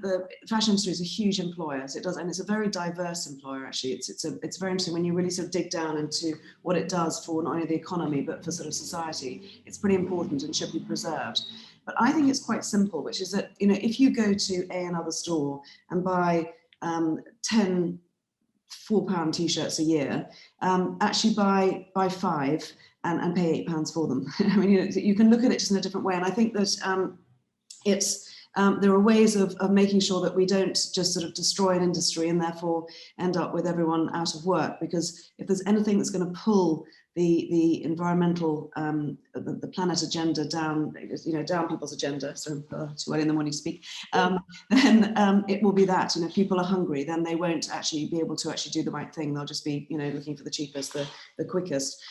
fashion industry is a huge employer. So it does, and it's a very diverse employer. Actually, it's very interesting when you really sort of dig down into what it does for not only the economy but for sort of society. It's pretty important and should be preserved. But I think it's quite simple, which is that, if you go to another store and buy 10 £4 t-shirts a year, actually buy 5 and pay £8 for them. I mean, you can look at it just in a different way. And I think that there are ways of making sure that we don't just sort of destroy an industry and therefore end up with everyone out of work. Because if there's anything that's going to pull the environmental, the planet agenda down, down people's agenda, so too early in the morning to speak, then it will be that, if people are hungry, then they won't actually be able to actually do the right thing. They'll just be, looking for the cheapest, the quickest.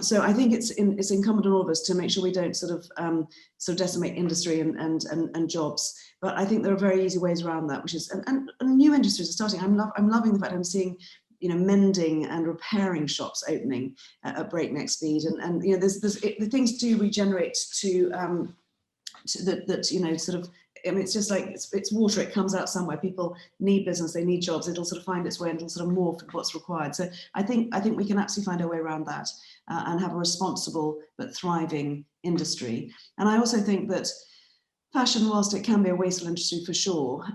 So I think it's incumbent on all of us to make sure we don't sort of decimate industry and jobs. But I think there are very easy ways around that, which is, and new industries are starting. I'm loving the fact I'm seeing, mending and repairing shops opening at breakneck speed, and the things do regenerate to that, sort of. I mean, it's just like it's water. It comes out somewhere. People need business. They need jobs. It'll sort of find its way and it'll sort of morph what's required. So I think we can absolutely find our way around that and have a responsible but thriving industry. And I also think that fashion, whilst it can be a wasteful industry for sure,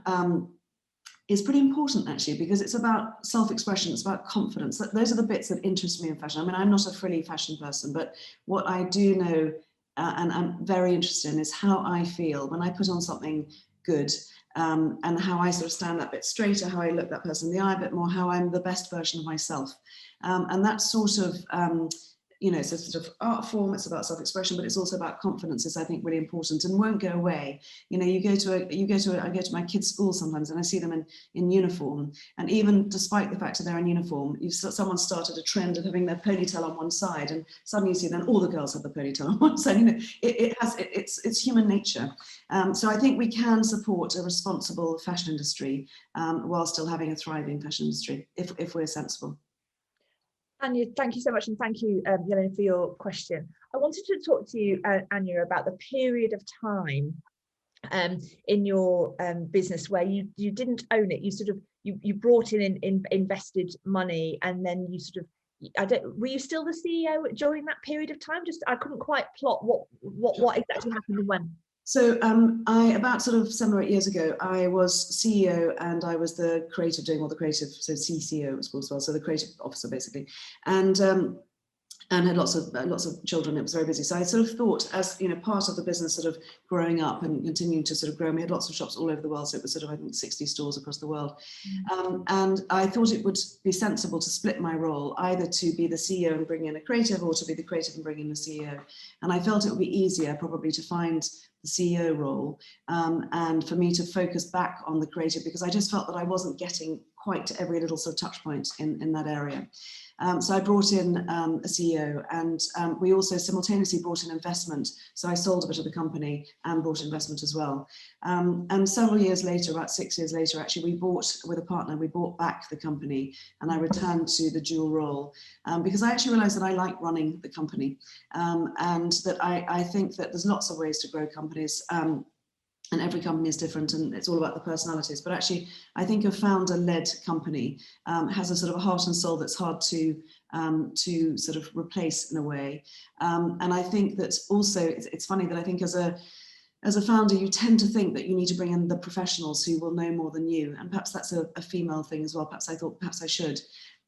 is pretty important actually, because it's about self-expression, it's about confidence. Those are the bits that interest me in fashion. I mean, I'm not a frilly fashion person, but what I do know and I'm very interested in is how I feel when I put on something good, and how I sort of stand that bit straighter, how I look that person in the eye a bit more, how I'm the best version of myself. And that sort of, you know, it's a sort of art form, it's about self-expression, but it's also about confidence, is I think really important and won't go away. You know, I go to my kids' school sometimes and I see them in uniform, and even despite the fact that they're in uniform, someone started a trend of having their ponytail on one side, and suddenly you see then all the girls have the ponytail on one side. You know, it's human nature. So I think we can support a responsible fashion industry while still having a thriving fashion industry if we're sensible. Anya, thank you so much, and thank you, Yelena, for your question. I wanted to talk to you, Anya, about the period of time in your business where you didn't own it. You sort of you brought in invested money, and then you sort of were you still the CEO during that period of time? Just I couldn't quite plot what exactly happened and when. So about sort of 7 or 8 years ago, I was CEO and I was the creative, doing all the creative, so CCO it was called as well, so the creative officer basically, and had lots of children. It was very busy. So I sort of thought, as you know, part of the business sort of growing up and continuing to sort of grow. We had lots of shops all over the world, so it was sort of I think 60 stores across the world. And I thought it would be sensible to split my role, either to be the CEO and bring in a creative, or to be the creative and bring in the CEO. And I felt it would be easier probably to find the CEO role and for me to focus back on the creative, because I just felt that I wasn't getting quite to every little sort of touch point in that area. So I brought in a CEO, and we also simultaneously brought in investment. So I sold a bit of the company and brought investment as well. And several years later, about 6 years later, actually, we bought with a partner, we bought back the company, and I returned to the dual role because I actually realized that I like running the company, and that I think that there's lots of ways to grow companies. And every company is different, and it's all about the personalities. But actually, I think a founder-led company has a sort of a heart and soul that's hard to sort of replace in a way. And I think that also it's funny that I think as a founder, you tend to think that you need to bring in the professionals who will know more than you, and perhaps that's a female thing as well. Perhaps I thought perhaps I should,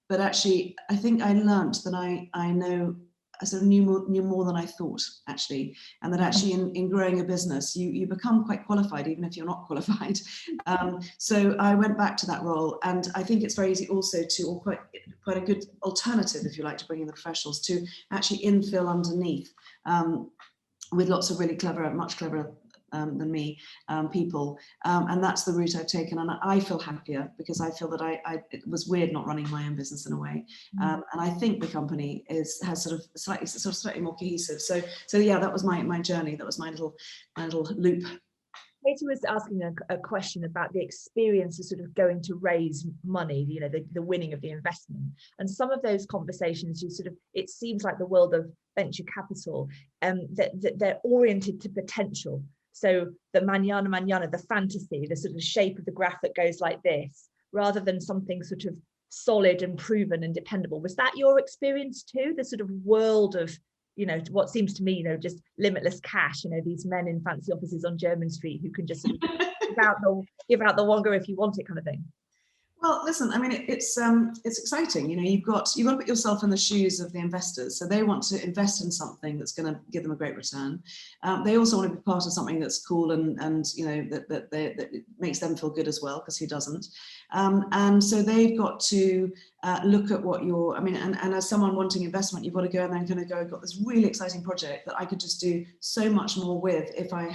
but actually, I think I learned that I know. I sort of knew more than I thought, actually, and that actually in growing a business, you become quite qualified, even if you're not qualified. So I went back to that role, and I think it's very easy also to, or quite a good alternative, if you like, to bring in the professionals to actually infill underneath with lots of really clever, much cleverer than me people, and that's the route I've taken, and I feel happier because I feel that it was weird not running my own business in a way, and I think the company has sort of slightly more cohesive. So yeah, that was my journey. That was my little loop. Katie was asking a question about the experience of sort of going to raise money, you know, the winning of the investment, and some of those conversations, you sort of, it seems like the world of venture capital, that they're oriented to potential. So the manana, the fantasy, the sort of shape of the graph that goes like this, rather than something sort of solid and proven and dependable. Was that your experience too? The sort of world of, you know, what seems to me, you know, just limitless cash, you know, these men in fancy offices on Jermyn Street who can just sort of give out the wonga if you want it, kind of thing. Well, listen, I mean, it's exciting. You know, you've got to put yourself in the shoes of the investors. So they want to invest in something that's going to give them a great return. They also want to be part of something that's cool and you know, that makes them feel good as well, because who doesn't? And so they've got to look at what and as someone wanting investment, you've got to go and then kind of go, I've got this really exciting project that I could just do so much more with if I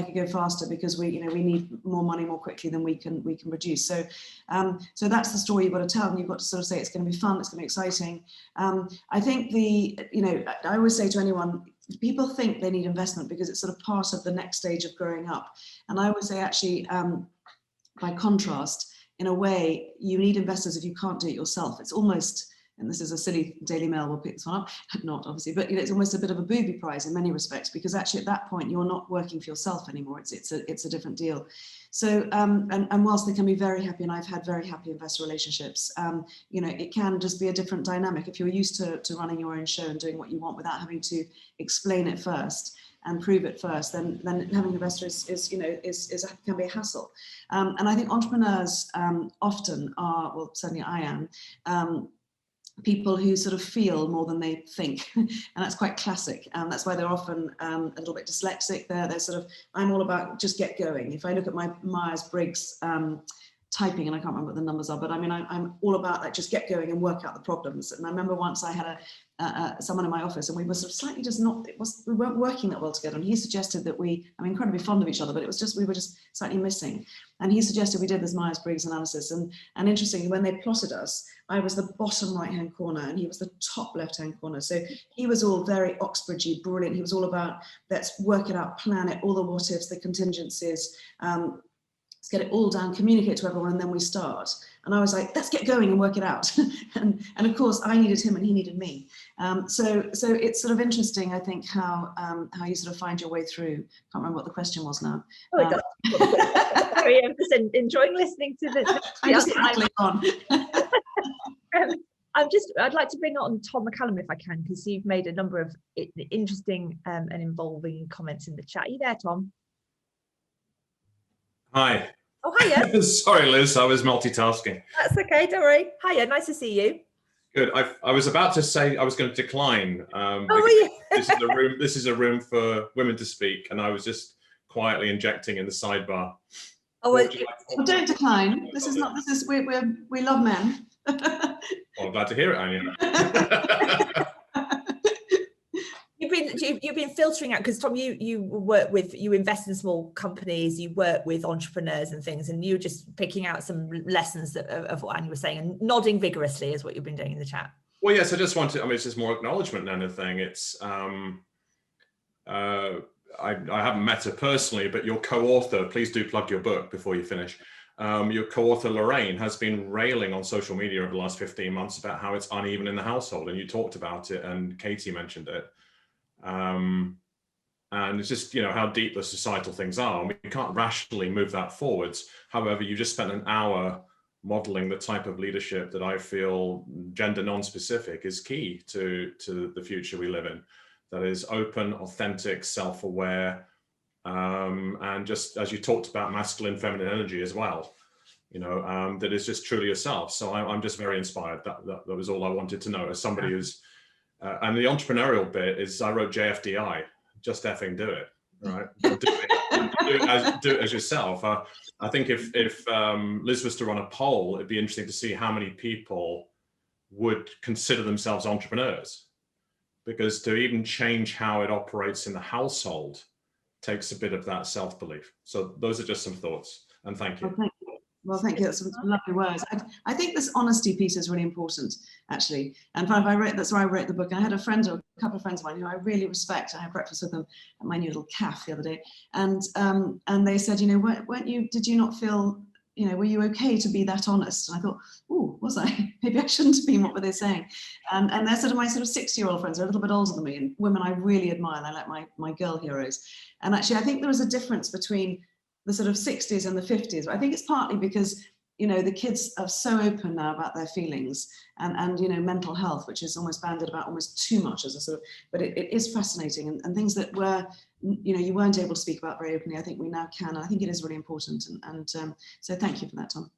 could go faster, because we need more money more quickly than we can produce. So that's the story you've got to tell, and you've got to sort of say it's going to be fun, it's going to be exciting. I think I always say to anyone, people think they need investment because it's sort of part of the next stage of growing up. And I always say, actually, by contrast, in a way, you need investors if you can't do it yourself. It's almost, and this is a silly Daily Mail will pick this one up, not obviously, but it's almost a bit of a booby prize in many respects, because actually at that point you're not working for yourself anymore. It's a different deal. So and whilst they can be very happy, and I've had very happy investor relationships, it can just be a different dynamic if you're used to running your own show and doing what you want without having to explain it first and prove it first. Then having investors can be a hassle. And I think entrepreneurs often are, well, certainly I am, people who sort of feel more than they think, and that's quite classic. That's why they're often a little bit dyslexic. They're sort of, I'm all about just get going. If I look at my Myers-Briggs typing, and I can't remember what the numbers are, but I mean, I'm all about like just get going and work out the problems. And I remember once I had someone in my office, and we were sort of slightly just we weren't working that well together. And he suggested that I'm incredibly fond of each other, but it was just, we were just slightly missing. And he suggested we did this Myers-Briggs analysis. And interestingly, when they plotted us, I was the bottom right-hand corner and he was the top left-hand corner. So he was all very Oxbridgey, brilliant. He was all about, let's work it out, plan it, all the what ifs, the contingencies, let's get it all down, communicate to everyone, and then we start. And I was like, let's get going and work it out. and of course, I needed him and he needed me. So it's sort of interesting, I think, how you sort of find your way through. Can't remember what the question was now. Sorry, I'm just enjoying listening to this. I'm just rattling on. I'd like to bring on Tom McCallum if I can, because you've made a number of interesting and involving comments in the chat. Are you there, Tom? Hi. Oh, hiya. Sorry, Liz, I was multitasking. That's okay, don't worry. Hiya, nice to see you. Good. I was about to say I was going to decline. This is a room for women to speak, and I was just quietly injecting in the sidebar. Oh, well, don't decline. We love men. Well, I'm glad to hear it, Anya. You've been filtering out, because Tom, you invest in small companies, you work with entrepreneurs and things, and you're just picking out some lessons of what Anya was saying and nodding vigorously is what you've been doing in the chat. Well, yes, I just wanted, it's just more acknowledgement than anything. It's, I haven't met her personally, but your co-author, please do plug your book before you finish. Your co-author Lorraine has been railing on social media over the last 15 months about how it's uneven in the household, and you talked about it, and Katie mentioned it. And it's just, how deep the societal things are, and we can't rationally move that forwards. However, you just spent an hour modeling the type of leadership that I feel gender non-specific is key to the future we live in. That is open, authentic, self-aware, and just as you talked about masculine, feminine energy as well, that is just truly yourself. So I'm just very inspired. That was all I wanted to know as somebody who's, and the entrepreneurial bit is I wrote JFDI, just effing do it, right? do it as yourself. I think if Liz was to run a poll, it'd be interesting to see how many people would consider themselves entrepreneurs, because to even change how it operates in the household takes a bit of that self-belief. So those are just some thoughts, and thank you. Well, thank you. That's some lovely words. I think this honesty piece is really important, actually. And that's why I wrote the book. And I had a couple of friends of mine who I really respect. I had breakfast with them at my new little cafe the other day, and they said, did you not feel, were you okay to be that honest? And I thought, oh, was I? Maybe I shouldn't have been. What were they saying? And they're sort of my 6-year-old friends. They're a little bit older than me, and women I really admire. They're like my girl heroes. And actually, I think there was a difference between the sort of 60s and the 50s. I think it's partly because, the kids are so open now about their feelings and mental health, which is almost bandied about almost too much as a sort of, but it is fascinating, and things that were, you weren't able to speak about very openly, I think we now can. I think it is really important. And so thank you for that, Tom.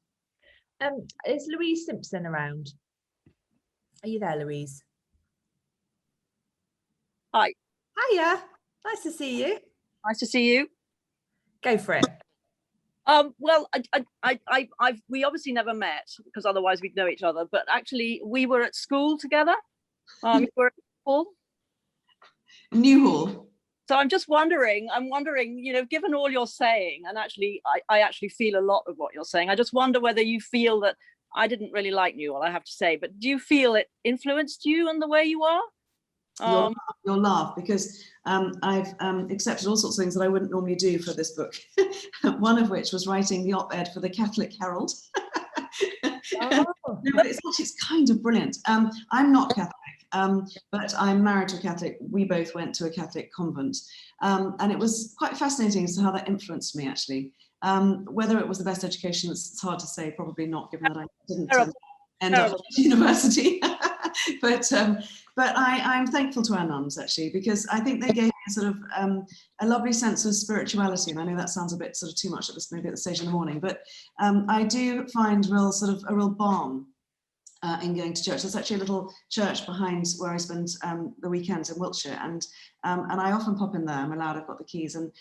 Is Louise Simpson around? Are you there, Louise? Hi. Hiya. Nice to see you. Nice to see you. Go for it. Well, we obviously never met, because otherwise we'd know each other. But actually, we were at school together. We were at school. Newhall. So I'm wondering, given all you're saying, and actually, I actually feel a lot of what you're saying. I just wonder whether you feel that I didn't really like Newhall, I have to say. But do you feel it influenced you and the way you are? You'll laugh, because I've accepted all sorts of things that I wouldn't normally do for this book. One of which was writing the op-ed for the Catholic Herald. No, but it's kind of brilliant. I'm not Catholic, but I'm married to a Catholic. We both went to a Catholic convent, and it was quite fascinating as to how that influenced me, actually. Whether it was the best education, it's hard to say. Probably not, given that I didn't end up at university. But I'm thankful to our nuns, actually, because I think they gave me a sort of a lovely sense of spirituality. And I know that sounds a bit sort of too much maybe at the stage in the morning, but I do find a real balm in going to church. There's actually a little church behind where I spend the weekends in Wiltshire, and I often pop in there. I'm allowed, I've got the keys, and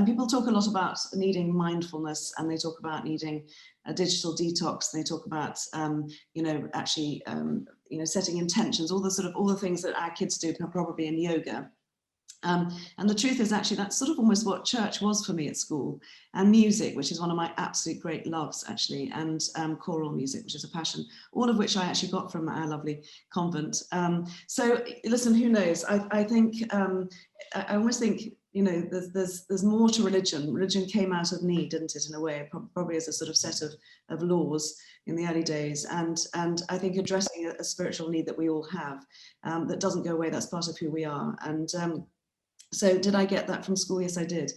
people talk a lot about needing mindfulness, and they talk about needing a digital detox. They talk about actually setting intentions, all the things that our kids do, probably in yoga. And the truth is, actually, that's sort of almost what church was for me at school, and music, which is one of my absolute great loves, actually, and choral music, which is a passion, all of which I actually got from our lovely convent. So listen, who knows? I think, I almost think, there's more to religion. Religion came out of need, didn't it, in a way, probably as a sort of set of laws in the early days. And I think addressing a spiritual need that we all have, that doesn't go away, that's part of who we are. And so did I get that from school? Yes, I did.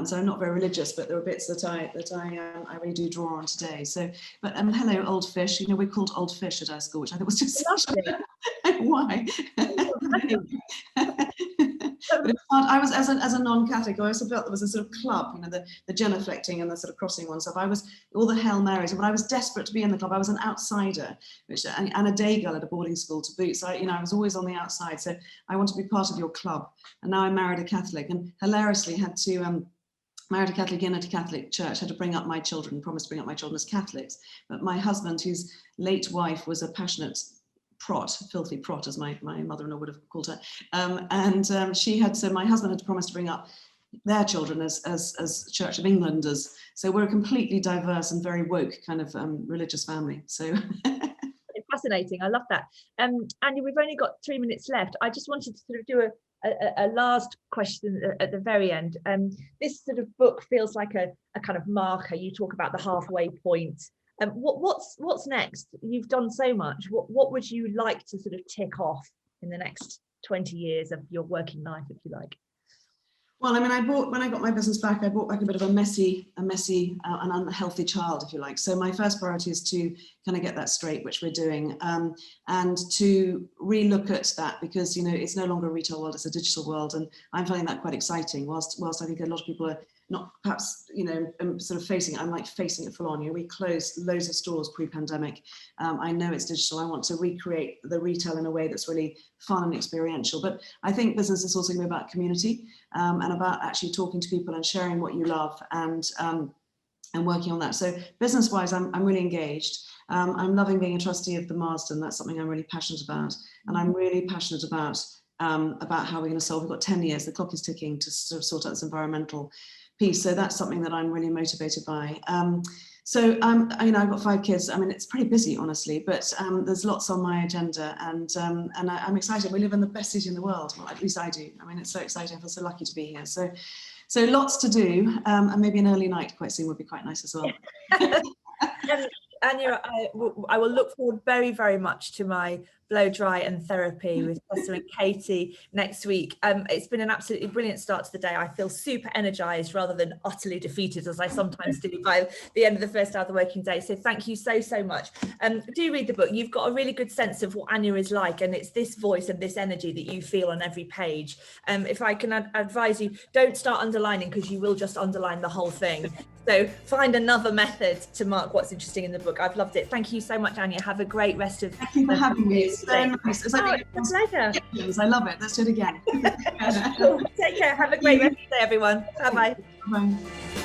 So I'm not very religious, but there are bits that I really do draw on today. So, but hello, old fish. We're called old fish at our school, which I think was just why. But it's hard. I was as a non-Catholic, I also felt there was a sort of club, the genuflecting and the sort of crossing oneself. I was all the Hail Marys, and when I was desperate to be in the club, I was an outsider, and a day girl at a boarding school to boot. So I was always on the outside. So I want to be part of your club. And now I married a Catholic, and hilariously had to married a Catholic in at a Catholic church, had to bring up my children, promised to bring up my children as Catholics. But my husband, whose late wife was a passionate filthy prot, as my mother-in-law would have called her, and she had, so my husband had promised to bring up their children as Church of Englanders. So we're a completely diverse and very woke kind of religious family. So fascinating. I love that. Anya, we've only got 3 minutes left. I just wanted to sort of do a last question at the very end. This sort of book feels like a kind of marker. You talk about the halfway point. What's next? You've done so much. What would you like to sort of tick off in the next 20 years of your working life, if you like? Well, I mean, when I got my business back, I brought back a bit of a messy and unhealthy child, if you like. So my first priority is to kind of get that straight, which we're doing, and to relook at that, because it's no longer a retail world; it's a digital world, and I'm finding that quite exciting. Whilst I think a lot of people are not perhaps sort of facing it, I'm like facing it full on. We closed loads of stores pre-pandemic. I know it's digital. I want to recreate the retail in a way that's really fun and experiential. But I think business is also going to be about community, and about actually talking to people and sharing what you love, and working on that. So business-wise, I'm really engaged. I'm loving being a trustee of the Marsden. That's something I'm really passionate about, and I'm really passionate about how we're going to solve. We've got 10 years. The clock is ticking to sort of sort out this environmental piece. So that's something that I'm really motivated by. So I've got 5 kids. I mean, it's pretty busy, honestly, but there's lots on my agenda, and I'm excited. We live in the best city in the world. Well, at least I do. I mean, it's so exciting. I feel so lucky to be here. So lots to do, and maybe an early night quite soon would be quite nice as well. Anya, I will look forward very, very much to my blow dry and therapy with Tessa and Katie next week. It's been an absolutely brilliant start to the day. I feel super energized rather than utterly defeated, as I sometimes do by the end of the first hour of the working day. So thank you so much. Do read the book. You've got a really good sense of what Anya is like, and it's this voice and this energy that you feel on every page. If I can advise you, don't start underlining, because you will just underline the whole thing. So find another method to mark what's interesting in the book. I've loved it. Thank you so much, Anya. Have a great rest of. Thank you for having me. It's so nice. It's like it's a pleasure. I love it. Let's do it again. Take care. Have a great rest of the day, everyone. Bye-bye. Bye.